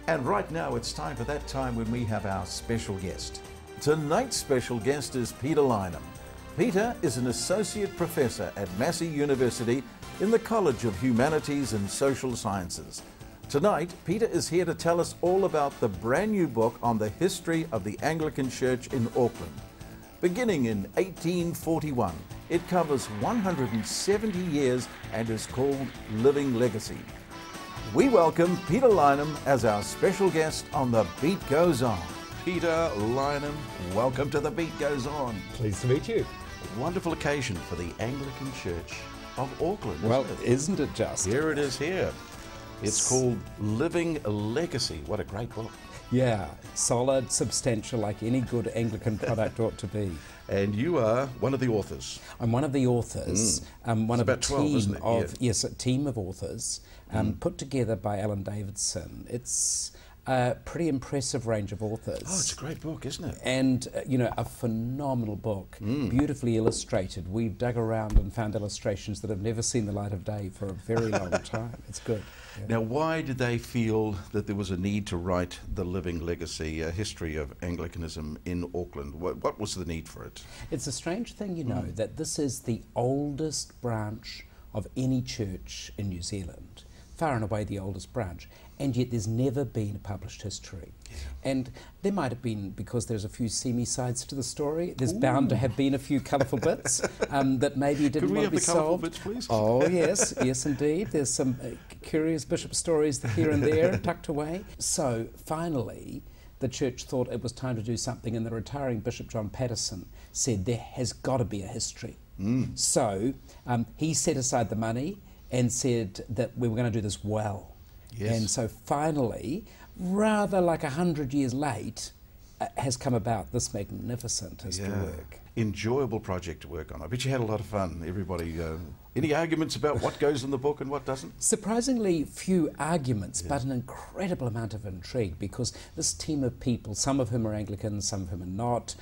And right now it's time for that time when we have our special guest. Tonight's special guest is Peter Lineham. Peter is an associate professor at Massey University in the College of Humanities and Social Sciences. Tonight, Peter is here to tell us all about the brand new book on the history of the Anglican Church in Auckland. Beginning in 1841, it covers 170 years and is called Living Legacy. We welcome Peter Lineham as our special guest on The Beat Goes On. Peter Lineham, welcome to The Beat Goes On. Pleased to meet you. A wonderful occasion for the Anglican Church of Auckland. Well, isn't it just? Here it is here. It's called Living Legacy. What a great book. Yeah, solid, substantial, like any good Anglican product ought to be. And you are one of the authors. I'm one of the authors. One it's of about 12, isn't it? Yes, a team of authors put together by Alan Davidson. It's a pretty impressive range of authors. Oh, it's a great book, isn't it? And, a phenomenal book, beautifully illustrated. We've dug around and found illustrations that have never seen the light of day for a very long time. It's good. Yeah. Now, why did they feel that there was a need to write the Living Legacy, a history of Anglicanism in Auckland? What was the need for it? It's a strange thing, that this is the oldest branch of any church in New Zealand, far and away the oldest branch, and yet there's never been a published history. Yeah. And there might have been, because there's a few seamy sides to the story, there's bound to have been a few colourful bits that maybe didn't want to be solved. Could we have the colourful bits, please? Oh, yes, yes indeed. There's some curious bishop stories here and there tucked away. So finally, the church thought it was time to do something, and the retiring Bishop John Patterson said there has got to be a history. So he set aside the money and said that we were going to do this well. Yes. And so finally, rather like 100 years late, has come about this magnificent history work. Enjoyable project to work on. I bet you had a lot of fun. Everybody, any arguments about what goes in the book and what doesn't? Surprisingly few arguments, but an incredible amount of intrigue, because this team of people, some of whom are Anglicans, some of whom are not,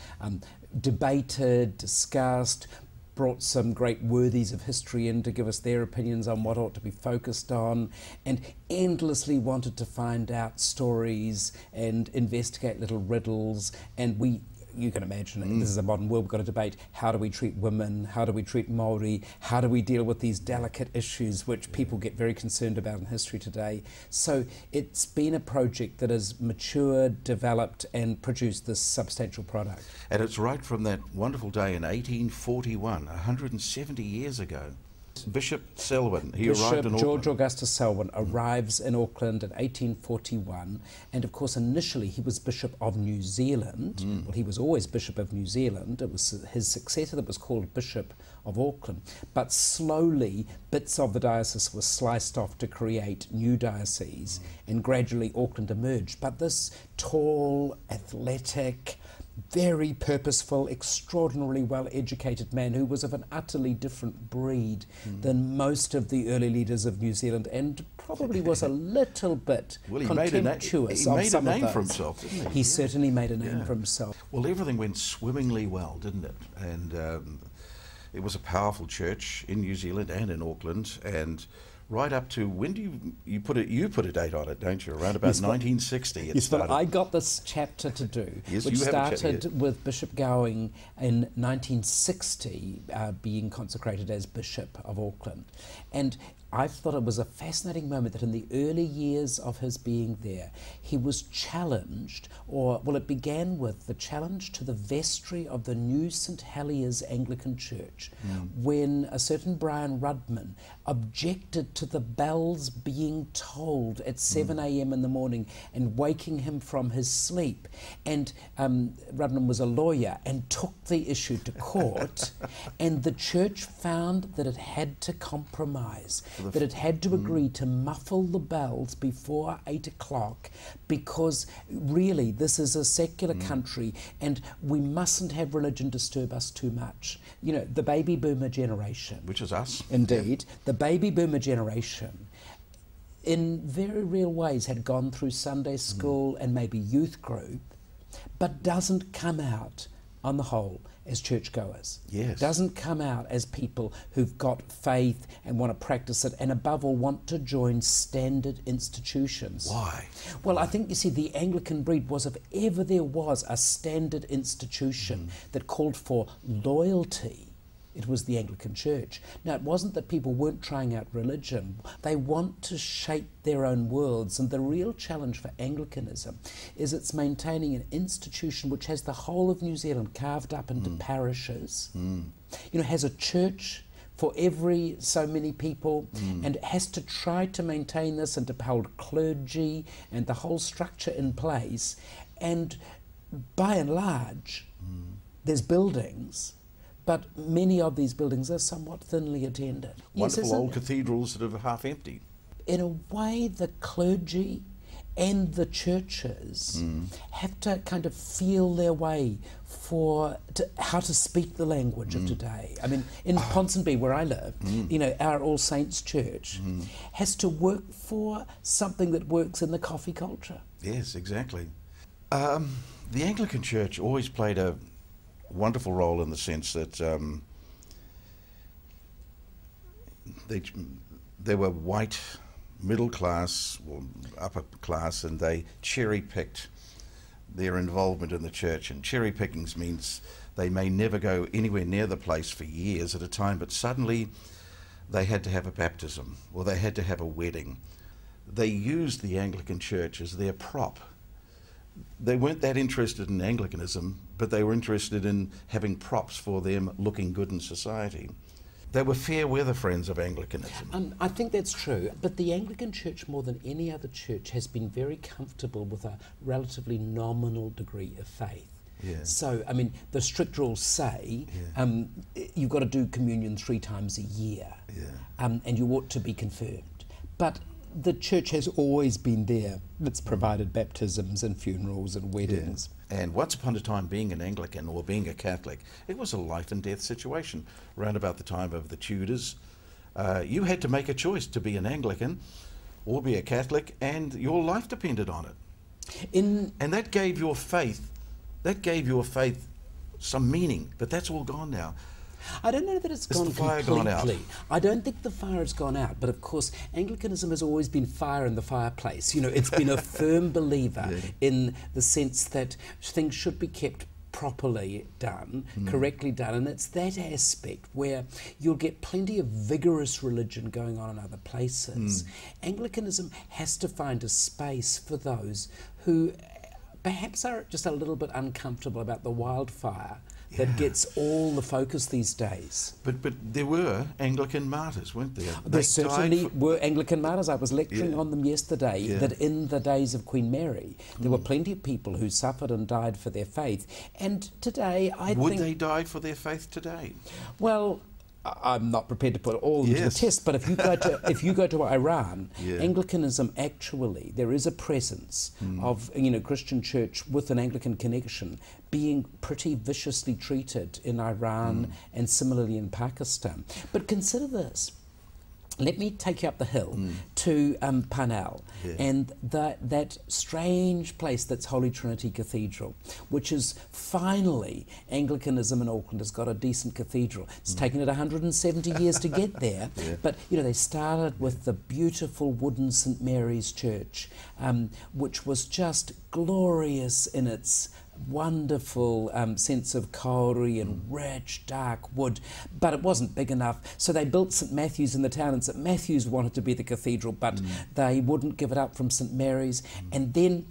debated, discussed, brought some great worthies of history in to give us their opinions on what ought to be focused on, and endlessly wanted to find out stories and investigate little riddles. And you can imagine, this is a modern world, we've got to debate how do we treat women, how do we treat Māori, how do we deal with these delicate issues which people get very concerned about in history today. So it's been a project that has matured, developed and produced this substantial product. And it's right from that wonderful day in 1841, 170 years ago. Bishop Selwyn, arrived in Auckland. George Augustus Selwyn arrives in Auckland in 1841, and of course initially he was Bishop of New Zealand. Well, he was always Bishop of New Zealand. It was his successor that was called Bishop of Auckland. But slowly bits of the diocese were sliced off to create new dioceses, and gradually Auckland emerged. But this tall, athletic, very purposeful, extraordinarily well-educated man who was of an utterly different breed than most of the early leaders of New Zealand, and probably was a little bit contemptuous of some of those. He made a name for himself, didn't he? He certainly made a name for himself. Well, everything went swimmingly well, didn't it? And it was a powerful church in New Zealand and in Auckland, and right up to, when do you put a date on it, don't you? Around about 1960 it started. But I got this chapter to do, which started with Bishop Gowing in 1960 being consecrated as Bishop of Auckland. And I thought it was a fascinating moment that in the early years of his being there, he was challenged, it began with the challenge to the vestry of the new St Heliers Anglican Church, when a certain Brian Rudman objected to the bells being tolled at 7 a.m. in the morning and waking him from his sleep. And Rudman was a lawyer and took the issue to court, and the church found that it had to compromise, that it had to agree to muffle the bells before 8 o'clock, because really this is a secular country and we mustn't have religion disturb us too much. The baby boomer generation, which is us, indeed, the baby boomer generation in very real ways had gone through Sunday school and maybe youth group, but doesn't come out on the whole, as churchgoers. Yes. Doesn't come out as people who've got faith and want to practice it, and above all want to join standard institutions. Why? Well, I think, you see, the Anglican breed was, if ever there was a standard institution that called for loyalty, it was the Anglican Church. Now, it wasn't that people weren't trying out religion. They want to shape their own worlds, and the real challenge for Anglicanism is it's maintaining an institution which has the whole of New Zealand carved up into parishes, you know, has a church for every so many people, and has to try to maintain this and to hold clergy and the whole structure in place. And by and large, there's buildings, but many of these buildings are somewhat thinly attended. Wonderful old cathedrals that are half empty. In a way, the clergy and the churches have to kind of feel their way how to speak the language of today. I mean, in Ponsonby, where I live, you know, our All Saints Church has to work for something that works in the coffee culture. Yes, exactly. The Anglican Church always played a wonderful role in the sense that they were white, middle class, or upper class, and they cherry-picked their involvement in the church. And cherry-pickings means they may never go anywhere near the place for years at a time, but suddenly they had to have a baptism, or they had to have a wedding. They used the Anglican Church as their prop. They weren't that interested in Anglicanism, but they were interested in having props for them looking good in society. They were fair weather friends of Anglicanism. I think that's true, but the Anglican Church, more than any other church, has been very comfortable with a relatively nominal degree of faith. Yeah. So, I mean, the strict rules say you've got to do communion 3 times a year, and you ought to be confirmed. But the church has always been there. It's provided baptisms and funerals and weddings. Yeah. And once upon a time, being an Anglican or being a Catholic, it was a life and death situation. Around about the time of the Tudors, you had to make a choice to be an Anglican or be a Catholic, and your life depended on it. And that gave your faith some meaning, but that's all gone now. I don't know that it's gone completely. I don't think the fire has gone out, but of course Anglicanism has always been fire in the fireplace. You know, it's been a firm believer in the sense that things should be kept properly done, correctly done, and it's that aspect where you'll get plenty of vigorous religion going on in other places. Anglicanism has to find a space for those who perhaps are just a little bit uncomfortable about the wildfire that gets all the focus these days. But there were Anglican martyrs, weren't there? There certainly were Anglican martyrs. I was lecturing on them yesterday, that in the days of Queen Mary, there were plenty of people who suffered and died for their faith. And today, I think... Would they die for their faith today? Well, I'm not prepared to put it all into the test, but if you go to Iran, Anglicanism actually, there is a presence of, you know, Christian church with an Anglican connection being pretty viciously treated in Iran and similarly in Pakistan. But consider this. Let me take you up the hill to Parnell and that strange place that's Holy Trinity Cathedral, which is finally, Anglicanism in Auckland has got a decent cathedral. It's taken it 170 years to get there, but you know, they started with the beautiful wooden St Mary's Church, which was just glorious in its wonderful sense of kauri and rich dark wood, but it wasn't big enough, so they built St Matthew's in the town, and St Matthew's wanted to be the cathedral, but they wouldn't give it up from St Mary's. And then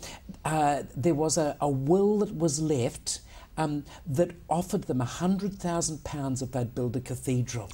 there was a will that was left that offered them £100,000 if they'd build a cathedral.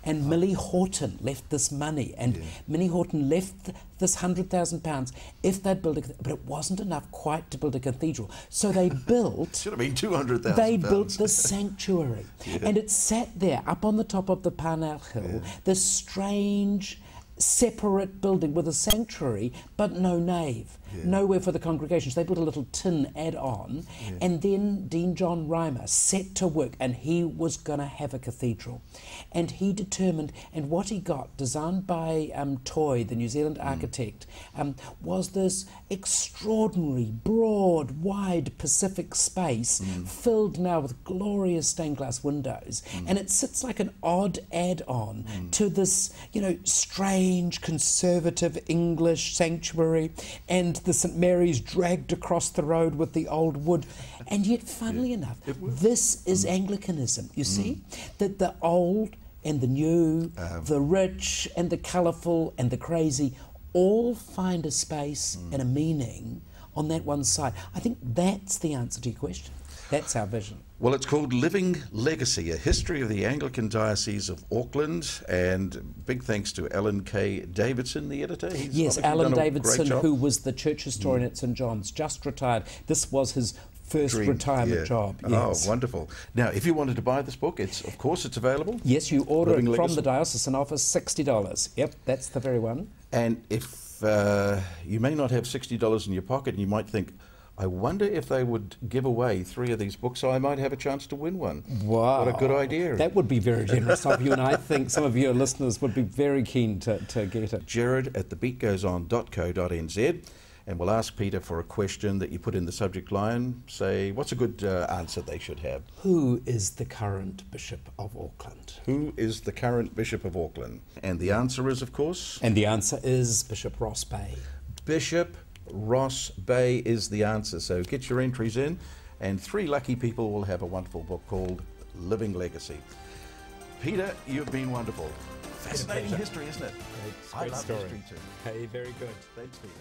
And Millie Horton left this money, and Millie Horton left this £100,000 if they'd build a cathedral, but it wasn't enough quite to build a cathedral. So they built... Should have been £200,000. They built this sanctuary, and it sat there up on the top of the Parnell Hill, this strange, separate building with a sanctuary, but no nave. nowhere for the congregations. They built a little tin add-on, and then Dean John Reimer set to work, and he was going to have a cathedral. And he determined, and what he got, designed by Toy, the New Zealand architect, was this extraordinary, broad, wide Pacific space filled now with glorious stained glass windows. And it sits like an odd add-on to this, you know, strange, conservative English sanctuary, and the St Mary's dragged across the road with the old wood. And yet, funnily enough, this is Anglicanism, you see? That the old and the new, the rich and the colourful and the crazy all find a space and a meaning on that one side. I think that's the answer to your question. That's our vision. Well, it's called Living Legacy, a history of the Anglican Diocese of Auckland, and big thanks to Alan K. Davidson, the editor. Yes, Alan Davidson, who was the church historian at St John's, just retired. This was his first retirement job. Yes. Oh, wonderful. Now, if you wanted to buy this book, of course it's available. Yes, you order it from the diocesan office, $60. Yep, that's the very one. And if you may not have $60 in your pocket, and you might think, I wonder if they would give away 3 of these books so I might have a chance to win one. Wow. What a good idea. That would be very generous of you, and I think some of your listeners would be very keen to get it. Jared@thebeatgoeson.co.nz, and we'll ask Peter for a question that you put in the subject line. Say, what's a good answer they should have? Who is the current Bishop of Auckland? Who is the current Bishop of Auckland? And the answer is, of course? And the answer is Bishop Ross Bay. Bishop Ross Bay is the answer. So get your entries in, and 3 lucky people will have a wonderful book called Living Legacy. Peter, you've been wonderful. Fascinating history, isn't it? Great I love story. history too. Hey, very good. Thanks, Peter.